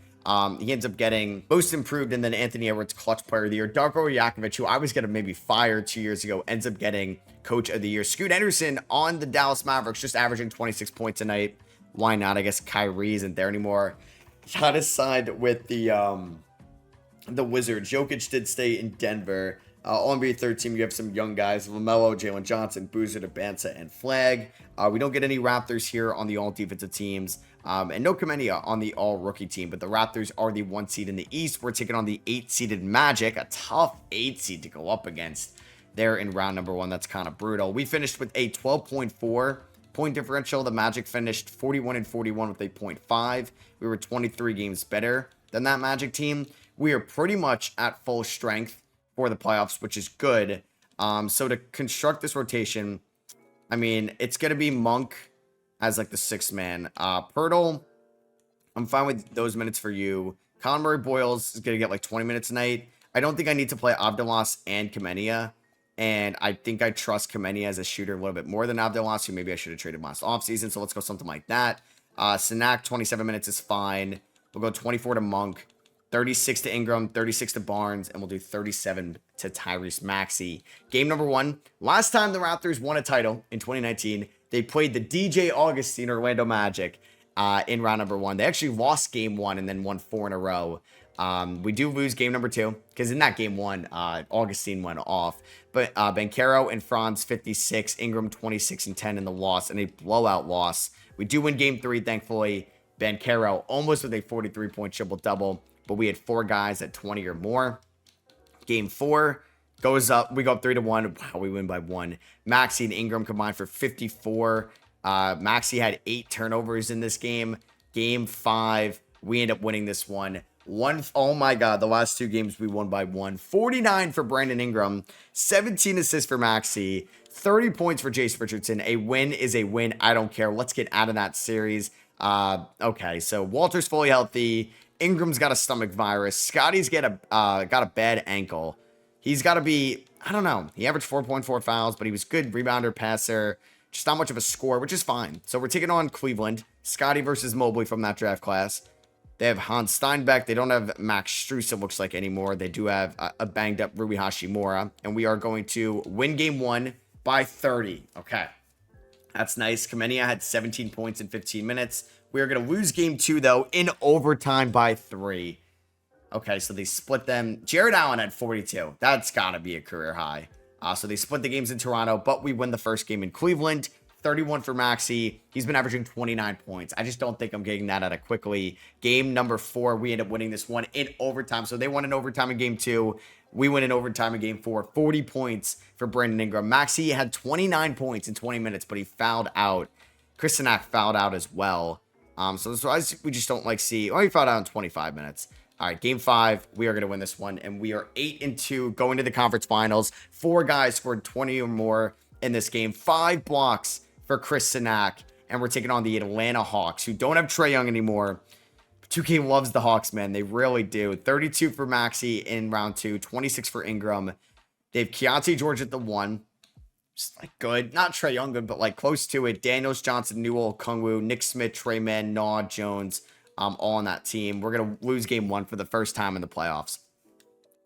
He ends up getting Most Improved, and then Anthony Edwards, Clutch Player of the Year. Darko Yakovic, who I was going to maybe fire 2 years ago, ends up getting Coach of the Year. Scoot Henderson on the Dallas Mavericks, just averaging 26 points a night. Why not? I guess Kyrie isn't there anymore. Giannis signed with the Wizards. Jokic did stay in Denver. All-NBA third team, you have some young guys. LaMelo, Jalen Johnson, Boozer, Bansa, and Flag. We don't get any Raptors here on the all-defensive teams. And no Kamenia on the all-rookie team. But the Raptors are the 1 seed in the East. We're taking on the 8-seeded Magic. A tough 8 seed to go up against there in round number 1. That's kind of brutal. We finished with a 12.4 point differential. The Magic finished 41-41 with a 0.5. We were 23 games better than that Magic team. We are pretty much at full strength for the playoffs, which is good. So to construct this rotation, I mean, it's going to be Monk as like the 6th man. Poeltl, I'm fine with those minutes for you. Colin Murray Boyles is going to get like 20 minutes a night. I don't think I need to play Abdelas and Kamenia. And I think I trust Kamenia as a shooter a little bit more than Abdelas, who maybe I should have traded last offseason. So let's go something like that. Sinak, 27 minutes is fine. We'll go 24 to Monk, 36 to Ingram, 36 to Barnes, and we'll do 37 to Tyrese Maxey. Game number 1. Last time the Raptors won a title in 2019, they played the DJ Augustine Orlando Magic. in round number 1. They actually lost game 1 and then won 4 in a row. We do lose game number 2 because in that game 1, Augustine went off. But Banchero and Franz 56, Ingram 26 and 10 in the loss, and a blowout loss. We do win game 3, thankfully. Banchero almost with a 43-point triple-double, but we had 4 guys at 20 or more. Game 4 goes up. We go up 3-1. Wow, we win by 1. Maxey and Ingram combined for 54. Maxey had 8 turnovers in this game. Game 5, we end up winning this one. Oh my God, the last 2 games we won by 1. 49 for Brandon Ingram, 17 assists for Maxey, 30 points for Jace Richardson. A win is a win. I don't care. Let's get out of that series. Okay, so Walter's fully healthy. Ingram's got a stomach virus. Scotty's got a bad ankle. He's got to be, I don't know. He averaged 4.4 fouls, but he was good rebounder, passer. Just not much of a score, which is fine. So we're taking on Cleveland. Scotty versus Mobley from that draft class. They have Hans Steinbeck. They don't have Max Strus, it looks like, anymore. They do have a banged-up Rui Hashimura. And we are going to win game 1 by 30. Okay. That's nice. Kamenia had 17 points in 15 minutes. We are going to lose game 2, though, in overtime by 3. Okay, so they split them. Jared Allen had 42. That's got to be a career high. So they split the games in Toronto, but we win the first game in Cleveland. 31 for Maxey. He's been averaging 29 points. I just don't think I'm getting that out of quickly. Game number 4, we end up winning this one in overtime. So they won in overtime in game 2. We win in overtime in game 4. 40 points for Brandon Ingram. Maxey had 29 points in 20 minutes, but he fouled out. Kristanak fouled out as well. So we just don't like see. Oh, he fouled out in 25 minutes. All right, game 5, we are going to win this one, and we are 8-2 going to the conference finals. 4 guys scored 20 or more in this game. 5 blocks for Kristanak, and we're taking on the Atlanta Hawks, who don't have Trae Young anymore. 2K loves the Hawks, man. They really do. 32 for Maxey in round 2, 26 for Ingram. They have Keontae George at the 1. Just like good. Not Trae Young good, but like close to it. Daniels, Johnson, Newell, Kungwu, Nick Smith, Trey Mann, Naw, Jones, all on that team. We're going to lose game 1 for the first time in the playoffs.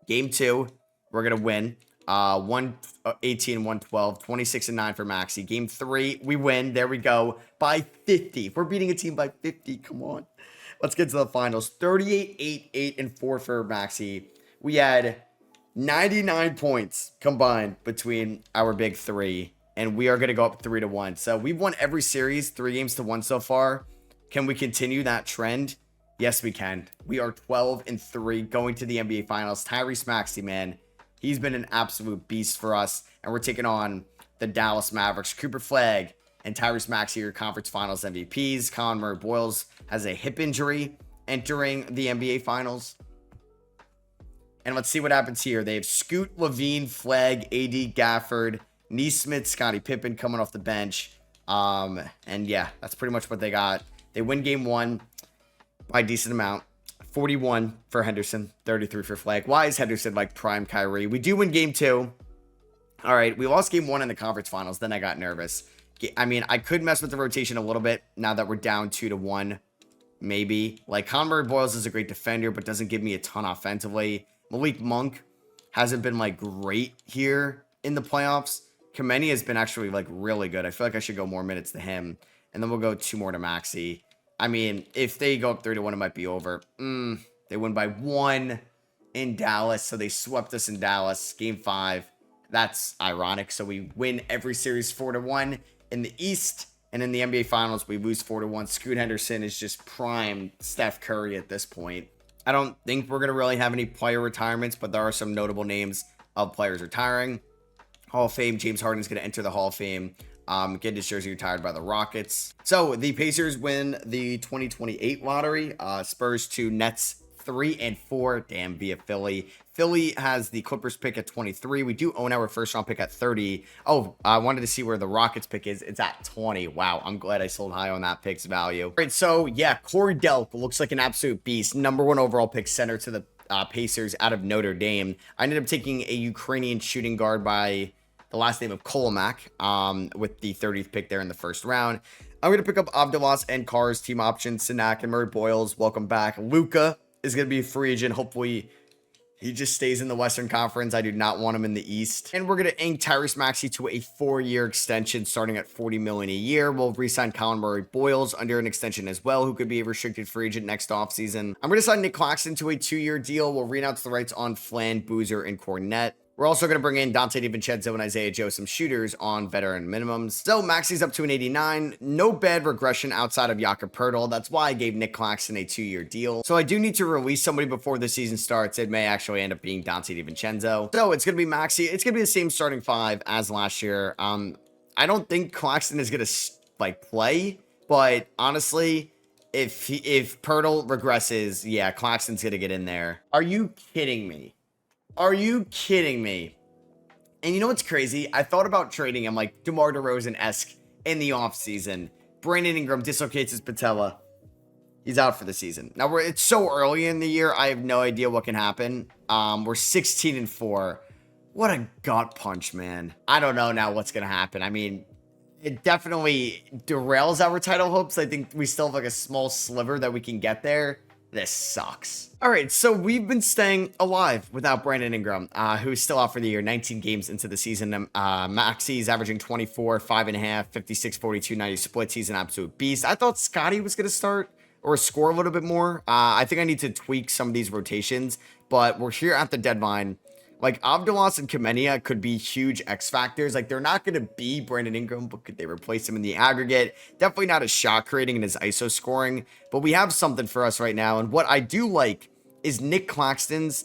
Game 2, we're going to win. 118 and 112, 26 and 9 for Maxey. Game 3, we win. There we go. By 50. We're beating a team by 50. Come on. Let's get to the finals. 38, 8, 8, and 4 for Maxey. We had 99 points combined between our big 3, and we are going to go up 3-1. So we've won every series, 3-1 so far. Can we continue that trend? Yes, we can. We are 12-3 going to the NBA Finals. Tyrese Maxey, man, he's been an absolute beast for us, and we're taking on the Dallas Mavericks. Cooper Flagg and Tyrese Maxey are conference finals MVPs. Colin Murray-Boyles has a hip injury entering the NBA Finals. And let's see what happens here. They have Scoot, Levine, Flagg, AD, Gafford, Neesmith, Scottie Pippen coming off the bench. And yeah, that's pretty much what they got. They win game 1 by a decent amount. 41 for Henderson, 33 for Flagg. Why is Henderson like prime Kyrie? We do win game 2. All right, we lost game 1 in the conference finals. Then I got nervous. I mean, I could mess with the rotation a little bit now that we're down 2-1. Maybe. Like, Conor Boyles is a great defender, but doesn't give me a ton offensively. Malik Monk hasn't been, like, great here in the playoffs. Kameni has been actually, like, really good. I feel like I should go more minutes to him. And then we'll go 2 more to Maxey. I mean, if they go up 3-1, it might be over. They win by 1 in Dallas, so they swept us in Dallas. Game 5. That's ironic. So we win every series 4-1 in the East. And in the NBA Finals, we lose 4-1. Scoot Henderson is just prime Steph Curry at this point. I don't think we're going to really have any player retirements, but there are some notable names of players retiring. Hall of Fame, James Harden is going to enter the Hall of Fame. Get his jersey retired by the Rockets. So the Pacers win the 2028 lottery. Spurs to Nets 3 and 4. Damn, via Philly. Philly has the Clippers pick at 23. We do own our first round pick at 30. Oh, I wanted to see where the Rockets pick is. It's at 20. Wow, I'm glad I sold high on that pick's value. All right, so yeah, Corey Delk looks like an absolute beast. #1 overall pick, center to the Pacers out of Notre Dame. I ended up taking a Ukrainian shooting guard by the last name of Kolomak with the 30th pick there in the first round. I'm going to pick up Abdelas and Cars team options. Sinak and Murray Boyles, welcome back. Luka is going to be a free agent. Hopefully He just stays in the Western Conference. I do not want him in the East. And we're going to ink Tyrese Maxey to a 4-year extension starting at $40 million a year. We'll re-sign Colin Murray-Boyles under an extension as well, who could be a restricted free agent next offseason. I'm going to sign Nick Claxton to a 2-year deal. We'll renounce the rights on Flan, Boozer, and Cornette. We're also going to bring in Dante DiVincenzo and Isaiah Joe, some shooters on veteran minimums. So Maxey's up to an 89. No bad regression outside of Jakob Poeltl. That's why I gave Nick Claxton a 2-year deal. So I do need to release somebody before the season starts. It may actually end up being Dante DiVincenzo. So it's going to be Maxey. It's going to be the same starting 5 as last year. I don't think Claxton is going to play, but honestly, if Poeltl regresses, yeah, Claxton's going to get in there. Are you kidding me? Are you kidding me? And you know what's crazy? I thought about trading him like DeMar DeRozan-esque in the offseason. Brandon Ingram dislocates his patella. He's out for the season. Now, it's so early in the year, I have no idea what can happen. We're 16-4. What a gut punch, man. I don't know now what's going to happen. I mean, it definitely derails our title hopes. I think we still have like a small sliver that we can get there. This sucks. All right, so we've been staying alive without Brandon Ingram, who's still out for the year, 19 games into the season. Maxey's averaging 24, 5.5, 56, 42, 90 splits. He's an absolute beast. I thought Scotty was going to start or score a little bit more. I think I need to tweak some of these rotations, but we're here at the deadline. Like, Abdulas and Kemenia could be huge X factors. Like, they're not going to be Brandon Ingram, but could they replace him in the aggregate? Definitely not his shot creating and his ISO scoring, but we have something for us right now. And what I do like is Nick Claxton's,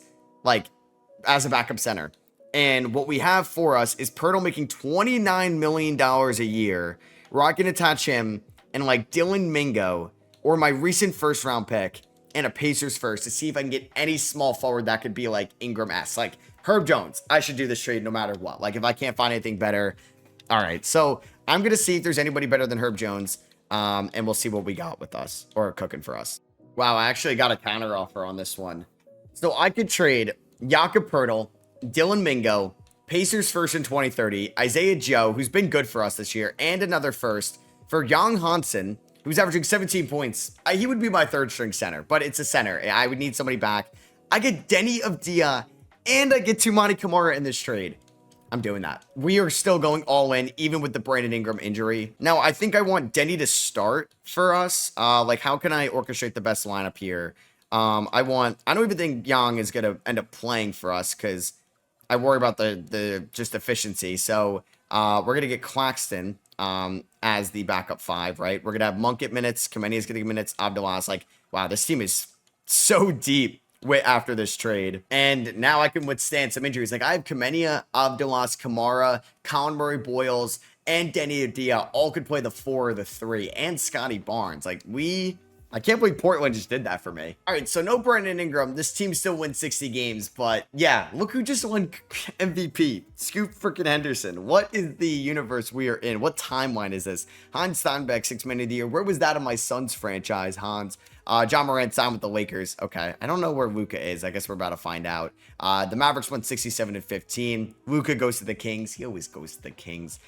as a backup center. And what we have for us is Poeltl making $29 million a year. We're not going to touch him and, Dylan Mingo or my recent first-round pick and a Pacers first to see if I can get any small forward that could be Ingram-esque. Herb Jones, I should do this trade no matter what. If I can't find anything better. All right, so I'm going to see if there's anybody better than Herb Jones, and we'll see what we got with us or cooking for us. Wow, I actually got a counter offer on this one. So I could trade Jakob Poeltl, Dylan Mingo, Pacers first in 2030, Isaiah Joe, who's been good for us this year, and another first for Young Hansen, who's averaging 17 points. He would be my third string center, but it's a center. I would need somebody back. I get Denny Avdia, and I get Toumani Camara in this trade. I'm doing that. We are still going all in, even with the Brandon Ingram injury. Now, I think I want Denny to start for us. How can I orchestrate the best lineup here? I don't even think Young is going to end up playing for us because I worry about the just efficiency. So we're going to get Claxton as the backup 5, right? We're going to have Monk get minutes. Kemeni is going to get minutes. Abdulas. Wow, this team is so deep after this trade. And now I can withstand some injuries. I have Kemenia, Abdulas, Kamara, Colin Murray-Boyles, and Denny Adia all could play the 4 or the 3, and Scotty Barnes. I can't believe Portland just did that for me. All right, so no Brandon Ingram. This team still wins 60 games, but yeah, look who just won MVP. Scoot freaking Henderson. What is the universe we are in? What timeline is this? Hans Steinbeck, 6 Man of the Year. Where was that in my son's franchise, Hans? John Morant signed with the Lakers. Okay, I don't know where Luka is. I guess we're about to find out. The Mavericks went 67-15. Luka goes to the Kings. He always goes to the Kings.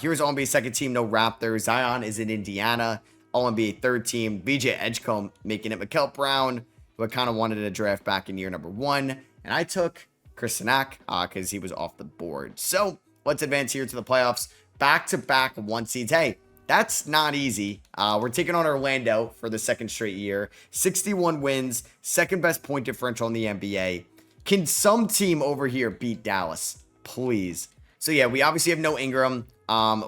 Here's All-NBA second team, no Raptors. Zion is in Indiana. All-NBA third team, BJ Edgecombe making it. Mikal Brown, who I kind of wanted to draft back in year number 1. And I took Chris Sinak because he was off the board. So let's advance here to the playoffs. Back-to-back 1 seeds. Hey, that's not easy. We're taking on Orlando for the second straight year. 61 wins, second best point differential in the NBA. Can some team over here beat Dallas? Please. So yeah, we obviously have no Ingram.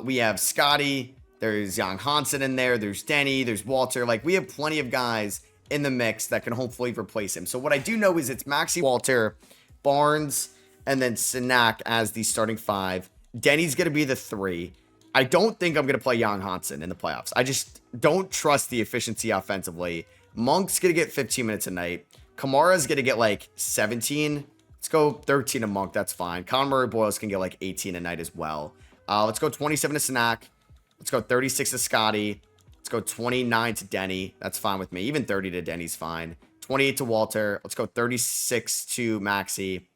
We have Scotty. There's Young Hansen in there. There's Denny. There's Walter. We have plenty of guys in the mix that can hopefully replace him. So what I do know is it's Maxey, Walter, Barnes, and then Sinak as the starting 5. Denny's going to be the 3. I don't think I'm going to play Young Hansen in the playoffs. I just don't trust the efficiency offensively. Monk's going to get 15 minutes a night. Kamara's going to get 17. Let's go 13 to Monk. That's fine. Colin Murray-Boyles can get 18 a night as well. Let's go 27 to Sinak. Let's go 36 to Scotty. Let's go 29 to Denny. That's fine with me. Even 30 to Denny's fine. 28 to Walter. Let's go 36 to Maxey.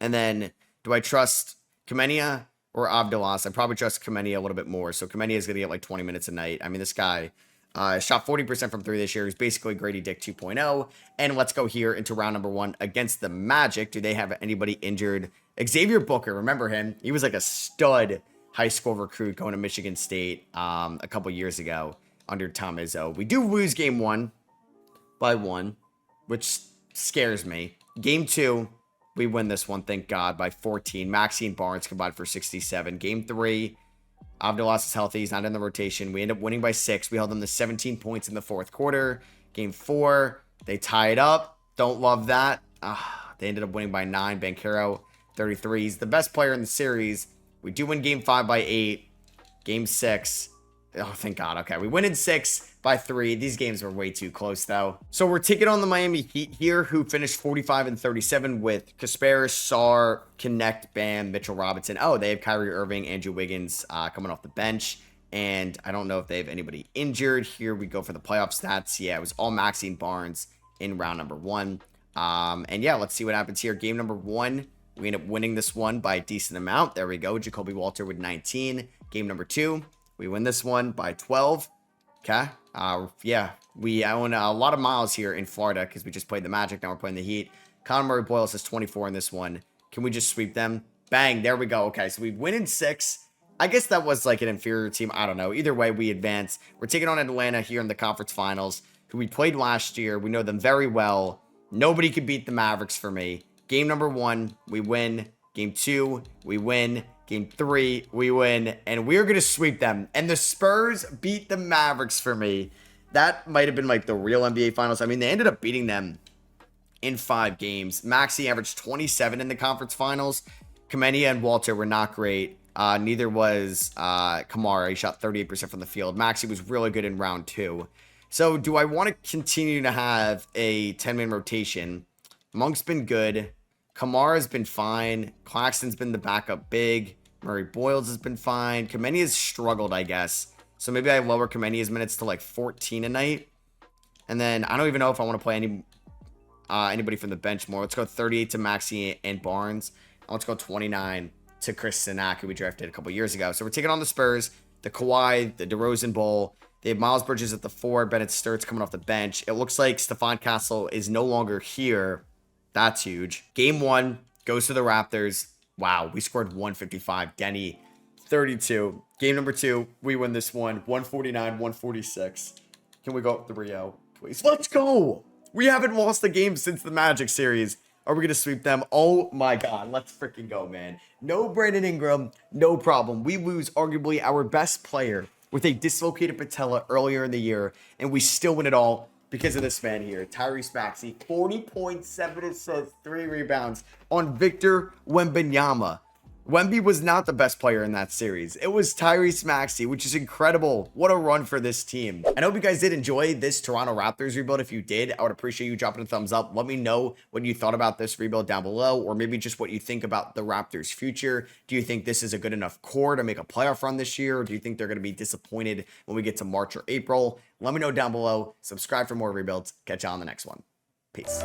And then, do I trust Kemenia or Abdulas? I probably trust Kemenia a little bit more. So Kemenia is going to get 20 minutes a night. I mean, this guy, Shot 40% from three this year. He's basically Grady Dick 2.0. And let's go here into round number 1 against the Magic. Do they have anybody injured? Xavier Booker, remember him? He was like a stud high school recruit going to Michigan State a couple years ago under Tom Izzo. We do lose game 1 by 1, which scares me. Game 2, we win this one, thank God, by 14. Maxie and Barnes combined for 67. Game 3, Abdulas is healthy. He's not in the rotation. We end up winning by 6. We held them to 17 points in the fourth quarter. Game 4, they tie it up. Don't love that. They ended up winning by 9. Banchero, 33. He's the best player in the series. We do win game 5 by 8. Game 6. Oh, thank God. Okay, we win in 6 by 3. These games were way too close, though. So we're taking on the Miami Heat here, who finished 45 and 37 with Kasparis, Sarr, Connect, Bam, Mitchell Robinson. Oh, they have Kyrie Irving, Andrew Wiggins coming off the bench. And I don't know if they have anybody injured. Here we go for the playoff stats. Yeah, it was all Maxine Barnes in round number 1. And yeah, let's see what happens here. Game number 1, we end up winning this one by a decent amount. There we go. Jacoby Walter with 19. Game number 2, we win this one by 12. Okay. Yeah, we own a lot of miles here in Florida because we just played the Magic. Now we're playing the Heat. Conor Murray Boyles has 24 in this one. Can we just sweep them? Bang. There we go. Okay, so we win in 6. I guess that was like an inferior team. I don't know. Either way, we advance. We're taking on Atlanta here in the conference finals, who we played last year. We know them very well. Nobody could beat the Mavericks for me. Game number 1, we win. Game 2, we win. Game 3, we win. And we're going to sweep them. And the Spurs beat the Mavericks for me. That might have been like the real NBA Finals. I mean, they ended up beating them in 5 games. Maxey averaged 27 in the conference finals. Kamenia and Walter were not great. Neither was Kamara. He shot 38% from the field. Maxey was really good in round 2. So do I want to continue to have a 10-man rotation? Monk's been good. Kamara's been fine. Claxton's been the backup big. Murray Boyles has been fine. Kamenia's struggled, I guess. So maybe I lower Kamenia's minutes to like 14 a night. And then I don't even know if I want to play anybody from the bench more. Let's go 38 to Maxey and Barnes. And let's go 29 to Chris Sinak, who we drafted a couple years ago. So we're taking on the Spurs, the Kawhi, the DeRozan Bowl. They have Miles Bridges at the 4. Bennett Sturt's coming off the bench. It looks like Stephon Castle is no longer here. That's huge. Game 1 goes to the Raptors. Wow, we scored 155. Denny, 32. Game number 2, we win this one. 149-146. Can we go up 3-0, please? Let's go! We haven't lost a game since the Magic series. Are we going to sweep them? Oh my God, let's freaking go, man. No Brandon Ingram, no problem. We lose arguably our best player with a dislocated patella earlier in the year, and we still win it all because of this man here, Tyrese Maxey. 40.7 assists, 3 rebounds on Victor Wembanyama. Wemby was not the best player in that series. It was Tyrese Maxey, which is incredible. What a run for this team. I hope you guys did enjoy this Toronto Raptors rebuild. If you did, I would appreciate you dropping a thumbs up. Let me know what you thought about this rebuild down below, or maybe just what you think about the Raptors' future. Do you think this is a good enough core to make a playoff run this year, or do you think they're going to be disappointed when we get to March or April? Let me know down below. Subscribe for more rebuilds. Catch you on the next one. Peace.